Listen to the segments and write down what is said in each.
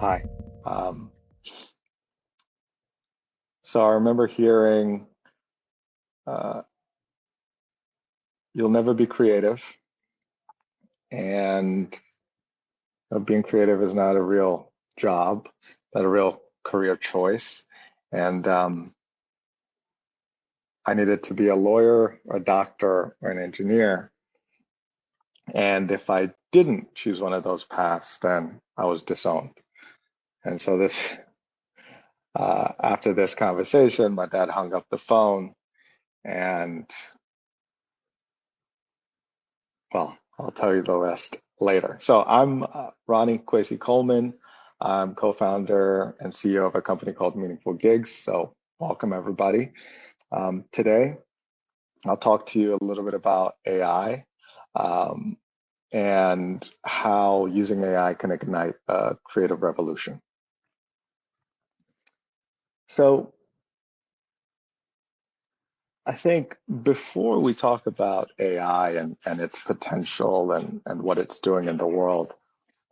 Hi. Um, so I remember hearing, uh, you'll never be creative, and being creative is not a real job, not a real career choice. And I needed to be a lawyer, a doctor, or an engineer. And if I didn't choose one of those paths, then I was disowned. And so after this conversation, my dad hung up the phone, and well, I'll tell you the rest later. So I'm Ronnie Kwesi Coleman. I'm co-founder and CEO of a company called Meaningful Gigs. So welcome everybody. Today, I'll talk to you a little bit about AI um, and how using AI can ignite a creative revolution. So I think before we talk about AI and its potential and what it's doing in the world,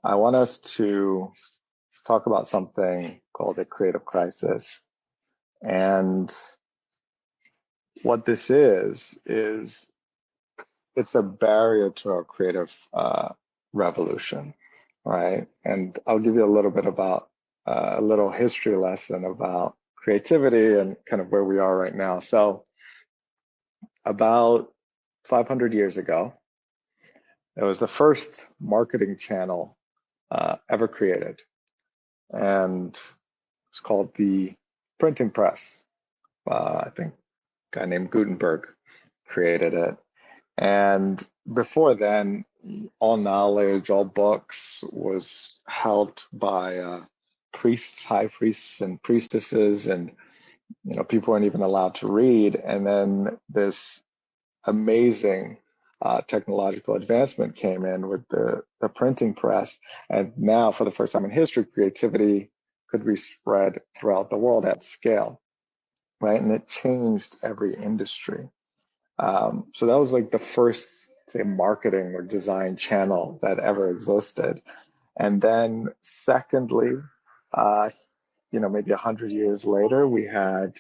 I want us to talk about something called a creative crisis. And what this is it's a barrier to our creative revolution, right? And I'll give you a little bit about a little history lesson about creativity and kind of where we are right now. So, about 500 years ago, it was the first marketing channel ever created, and it's called the printing press. I think a guy named Gutenberg created it. And before then, all knowledge, all books was held by priests, high priests, and priestesses, and people weren't even allowed to read. And then this amazing technological advancement came in with the printing press, and now, for the first time in history, creativity could be spread throughout the world at scale, right? And it changed every industry. So that was like the first, say, marketing or design channel that ever existed. And then secondly, uh, maybe 100 years later, we had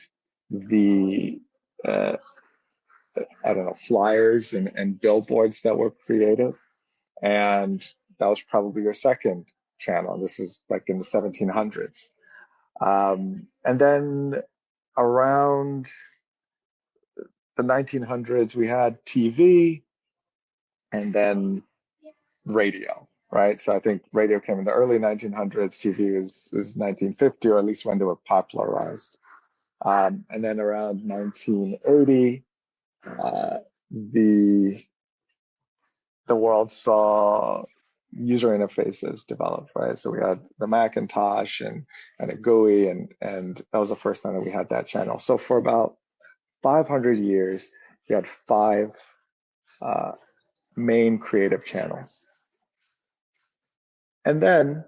the, uh, I don't know, flyers and billboards that were created. And that was probably your second channel. This is like in the 1700s. And then around the 1900s, we had TV, and then radio, right? So I think radio came in the early 1900s, TV was 1950, or at least when they were popularized. And then around 1980, uh, the the world saw user interfaces develop, right? So we had the Macintosh and a GUI, and that was the first time that we had that channel. So for about 500 years, we had five uh, main creative channels. And then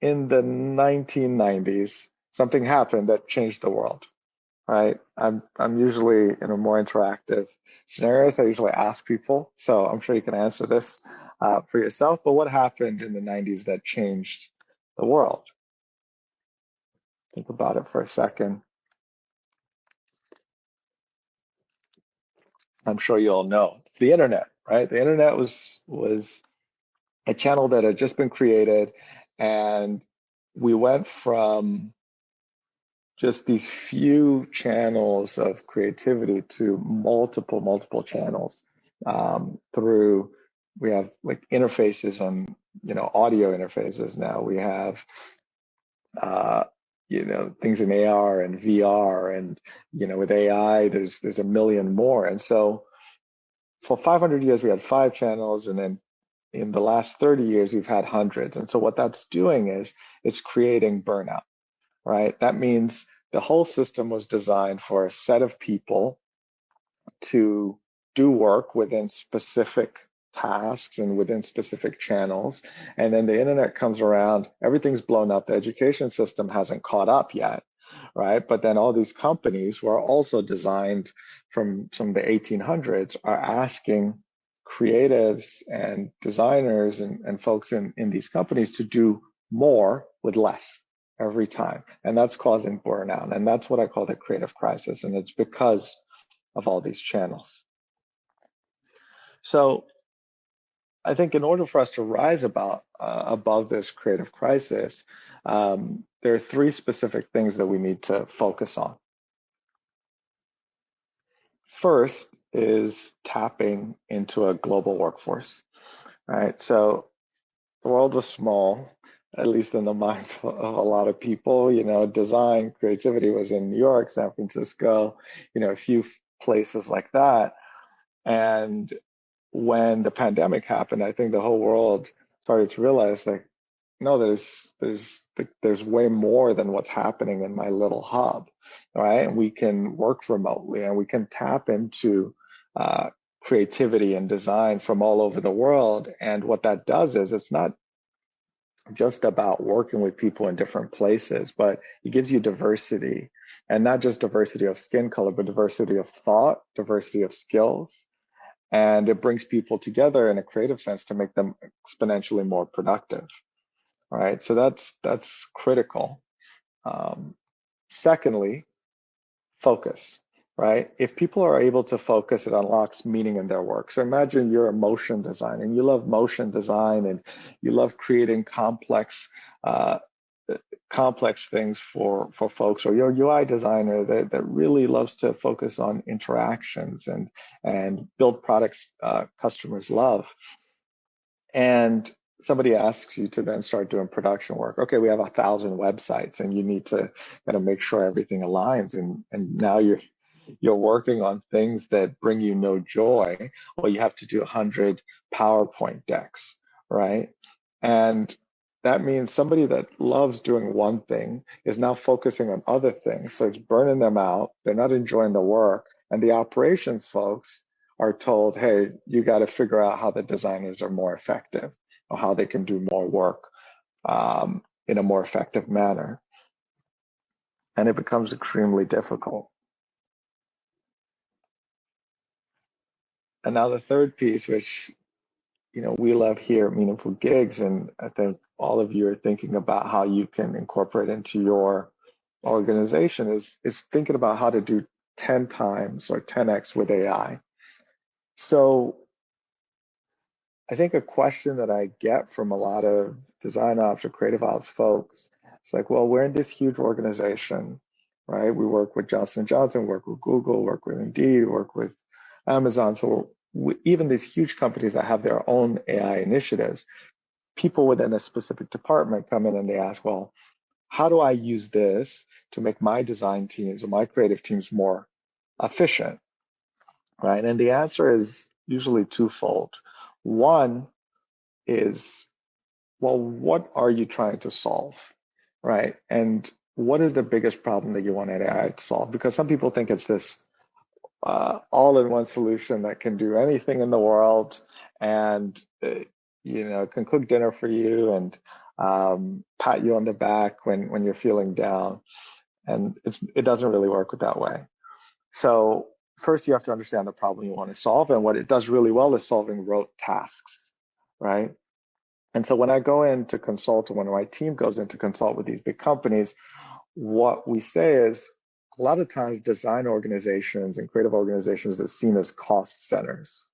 in the 1990s, something happened that changed the world, right? I'm usually in a more interactive scenarios. I usually ask people, so I'm sure you can answer this for yourself. But what happened in the 90s that changed the world? Think about it for a second. I'm sure you all know the internet, right? The internet was a channel that had just been created, and we went from just these few channels of creativity to multiple channels through we have like interfaces on audio interfaces now. We have uh, things in AR and VR, and with AI there's a million more. And so for 500 years we had five channels, and then in the last 30 years we've had hundreds. And so what that's doing is it's creating burnout, right? That means the whole system was designed for a set of people to do work within specific tasks and within specific channels. And then the internet comes around, everything's blown up. The education system hasn't caught up yet, right? But then all these companies who are also designed from some of the 1800s are asking creatives and designers and folks in these companies to do more with less every time. And that's causing burnout. And that's what I call the creative crisis. And it's because of all these channels. So I think in order for us to rise above this creative crisis, there are three specific things that we need to focus on. First is tapping into a global workforce, right? So the world was small, at least in the minds of a lot of people. Design, creativity was in New York, San Francisco, a few places like that. And when the pandemic happened, I think the whole world started to realize, like, no, there's way more than what's happening in my little hub, right? And we can work remotely, and we can tap into creativity and design from all over the world. And what that does is, it's not just about working with people in different places, but it gives you diversity, and not just diversity of skin color, but diversity of thought, diversity of skills. And it brings people together in a creative sense to make them exponentially more productive. All right, so that's critical. Secondly, focus, right? If people are able to focus, it unlocks meaning in their work. So imagine you're a motion designer and you love motion design and you love creating uh, complex things for folks, or you're a UI designer that really loves to focus on interactions and build products customers love. And somebody asks you to then start doing production work. Okay, we have 1,000 websites and you need to kind of make sure everything aligns. And now you're working on things that bring you no joy. Well, you have to do 100 PowerPoint decks, right? And that means somebody that loves doing one thing is now focusing on other things. So it's burning them out. They're not enjoying the work. And the operations folks are told, hey, you got to figure out how the designers are more effective or how they can do more work in a more effective manner. And it becomes extremely difficult. And now the third piece, which we love here at Meaningful Gigs, and I think all of you are thinking about how you can incorporate into your organization, is thinking about how to do 10 times or 10x with AI. So I think a question that I get from a lot of design ops or creative ops folks, it's like, well, we're in this huge organization, right? We work with Johnson & Johnson, work with Google, work with Indeed, work with Amazon. So even these huge companies that have their own AI initiatives, people within a specific department come in and they ask, well, how do I use this to make my design teams or my creative teams more efficient, right? And the answer is usually twofold. One is, well, what are you trying to solve, right? And what is the biggest problem that you want AI to solve? Because some people think it's this all-in-one solution that can do anything in the world and can cook dinner for you and pat you on the back when you're feeling down. And it doesn't really work that way. So first you have to understand the problem you want to solve, and what it does really well is solving rote tasks, right? And so when I go in to consult, or when my team goes in to consult with these big companies, what we say is, a lot of times design organizations and creative organizations are seen as cost centers.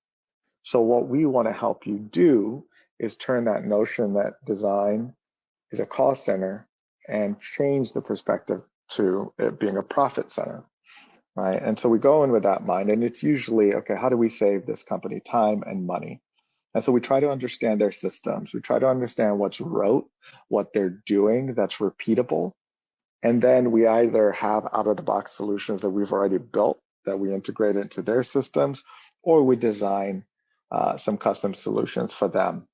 So what we want to help you do is turn that notion that design is a cost center and change the perspective to it being a profit center, right? And so we go in with that mind, and it's usually, okay, how do we save this company time and money? And so we try to understand their systems. We try to understand what's rote, what they're doing that's repeatable. And then we either have out-of-the-box solutions that we've already built that we integrate into their systems, or we design some custom solutions for them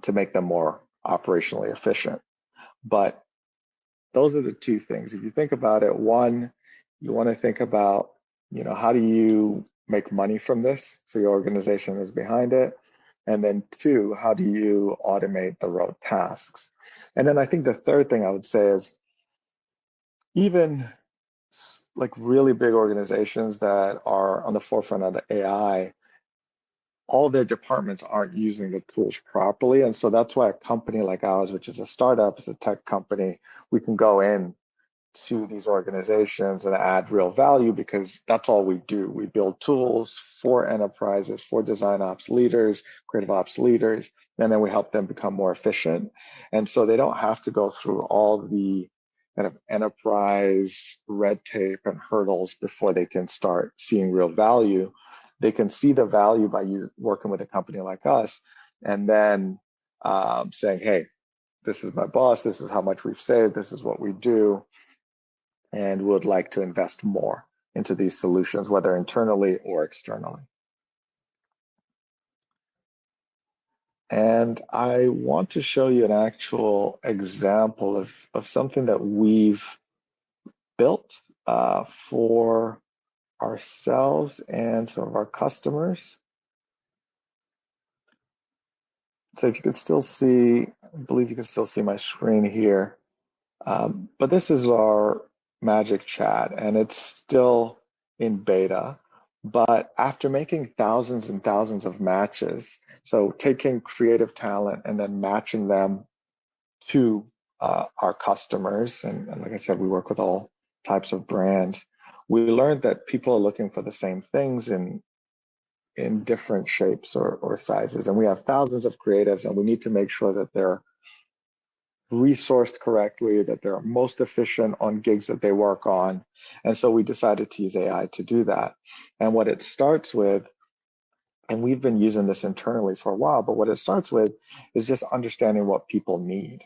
to make them more operationally efficient. But those are the two things. If you think about it, one, you want to think about, how do you make money from this so your organization is behind it? And then two, how do you automate the rote tasks? And then I think the third thing I would say is, even like really big organizations that are on the forefront of the AI all their departments aren't using the tools properly. And so that's why a company like ours, which is a startup, is a tech company, we can go in to these organizations and add real value because that's all we do. We build tools for enterprises, for design ops leaders, creative ops leaders, and then we help them become more efficient. And so they don't have to go through all the kind of enterprise red tape and hurdles before they can start seeing real value. They can see the value by working with a company like us and then saying, hey, this is my boss, this is how much we've saved, this is what we do, and would like to invest more into these solutions, whether internally or externally. And I want to show you an actual example of something that we've built for ourselves and some of our customers. So if you can still see, I believe you can still see my screen here. But this is our Magic Chat, and it's still in beta. But after making thousands and thousands of matches, so taking creative talent and then matching them to our customers, and like I said, we work with all types of brands, we learned that people are looking for the same things in different shapes or sizes. And we have thousands of creatives, and we need to make sure that they're resourced correctly, that they're most efficient on gigs that they work on. And so we decided to use AI to do that. And what it starts with, and we've been using this internally for a while, but what it starts with is just understanding what people need.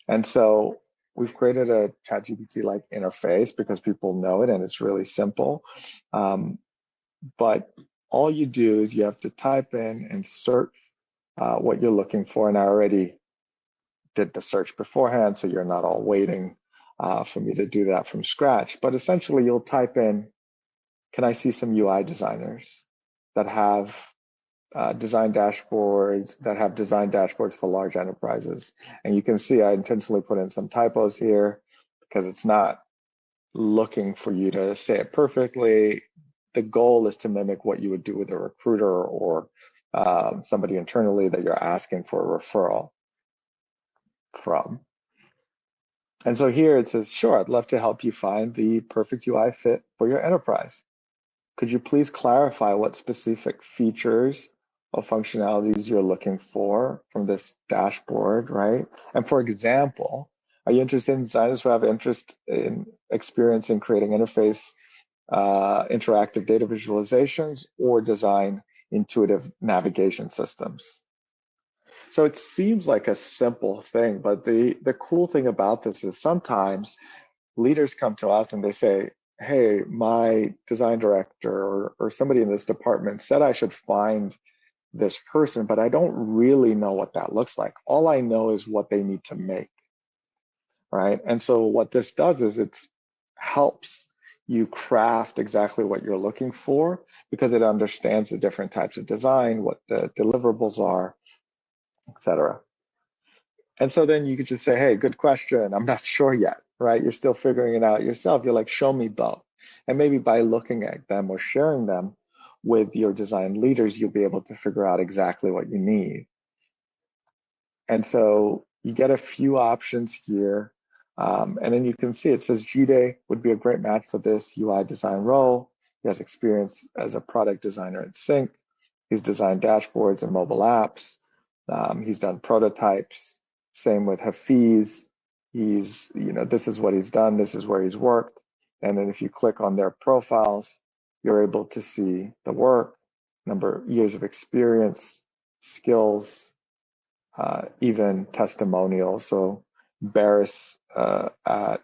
And so we've created a ChatGPT-like interface because people know it and it's really simple. But all you do is you have to type in and search what you're looking for. And I already did the search beforehand, so you're not all waiting for me to do that from scratch. But essentially, you'll type in, can I see some UI designers that have design dashboards for large enterprises? And you can see I intentionally put in some typos here because it's not looking for you to say it perfectly. The goal is to mimic what you would do with a recruiter or somebody internally that you're asking for a referral from. And so here it says, sure, I'd love to help you find the perfect UI fit for your enterprise. Could you please clarify what specific features or functionalities you're looking for from this dashboard, right? And for example, are you interested in designers who have interest in experience in creating interface, interactive data visualizations, or design intuitive navigation systems? So it seems like a simple thing, but the cool thing about this is sometimes leaders come to us and they say, hey, my design director or somebody in this department said I should find this person, but I don't really know what that looks like. All I know is what they need to make, right? And so what this does is it helps you craft exactly what you're looking for because it understands the different types of design, what the deliverables are, etc. And so then you could just say, hey, good question. I'm not sure yet, right? You're still figuring it out yourself. You're like, show me both. And maybe by looking at them or sharing them with your design leaders, you'll be able to figure out exactly what you need. And so you get a few options here. And then you can see it says Jide would be a great match for this UI design role. He has experience as a product designer at Sync. He's designed dashboards and mobile apps. He's done prototypes. Same with Hafiz. This is what he's done. This is where he's worked. And then if you click on their profiles, you're able to see the work, number of years of experience, skills, even testimonials. So Barris at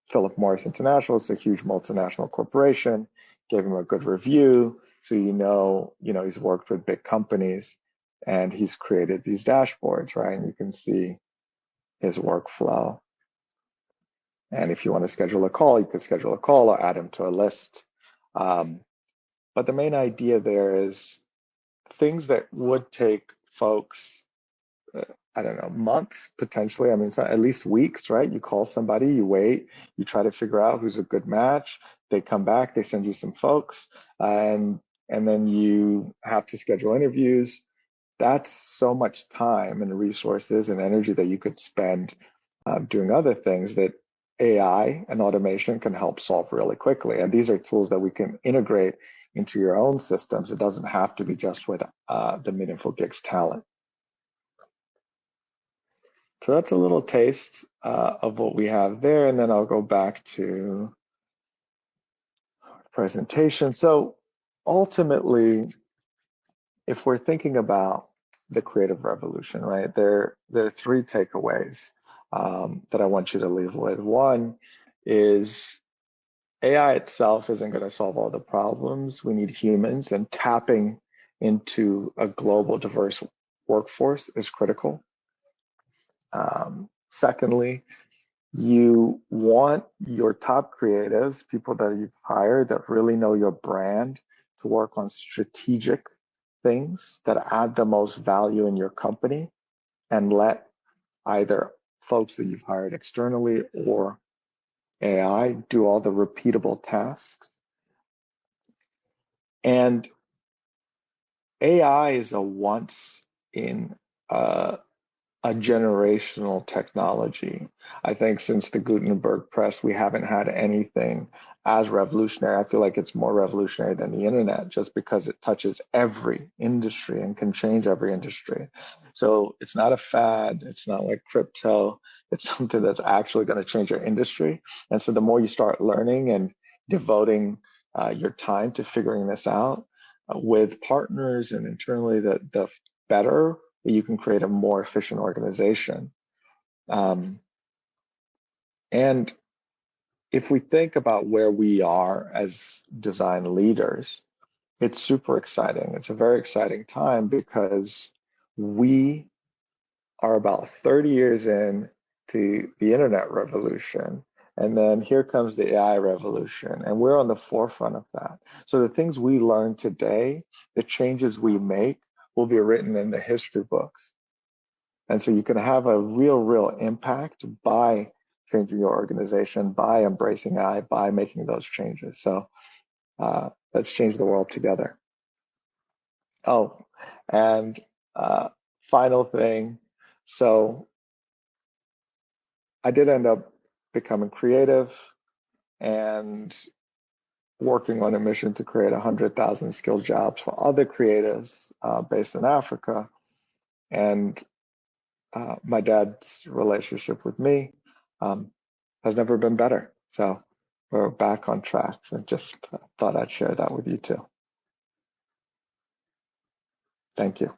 Philip Morris International, it's a huge multinational corporation, gave him a good review. So he's worked with big companies and he's created these dashboards, right? And you can see his workflow. And if you want to schedule a call, you can schedule a call or add him to a list. But the main idea there is things that would take folks, I don't know, months potentially. I mean, it's not, at least weeks, right? You call somebody, you wait, you try to figure out who's a good match. They come back, they send you some folks, and and then you have to schedule interviews. That's so much time and resources and energy that you could spend doing other things that AI and automation can help solve really quickly. And these are tools that we can integrate into your own systems. It doesn't have to be just with the Meaningful Gigs talent. So that's a little taste of what we have there. And then I'll go back to presentation. So ultimately, if we're thinking about the creative revolution, right, there are three takeaways that I want you to leave with. One is AI itself isn't going to solve all the problems. We need humans, and tapping into a global diverse workforce is critical. Secondly, you want your top creatives, people that you've hired that really know your brand, to work on strategic things that add the most value in your company, and let either folks that you've hired externally or AI do all the repeatable tasks. And AI is a once in a generational technology. I think since the Gutenberg press, we haven't had anything as revolutionary. I feel like it's more revolutionary than the internet, just because it touches every industry and can change every industry. So it's not a fad. It's not like crypto. It's something that's actually going to change your industry. And so the more you start learning and devoting your time to figuring this out with partners and internally, the better you can create a more efficient organization. And if we think about where we are as design leaders, it's super exciting. It's a very exciting time because we are about 30 years in to the internet revolution. And then here comes the AI revolution, and we're on the forefront of that. So the things we learn today, the changes we make, will be written in the history books. And so you can have a real impact by changing your organization, by embracing AI, by making those changes. So let's change the world together. Oh, and final thing. So I did end up becoming creative and working on a mission to create 100,000 skilled jobs for other creatives based in Africa. And my dad's relationship with me has never been better. So we're back on track. So just thought I'd share that with you too. Thank you.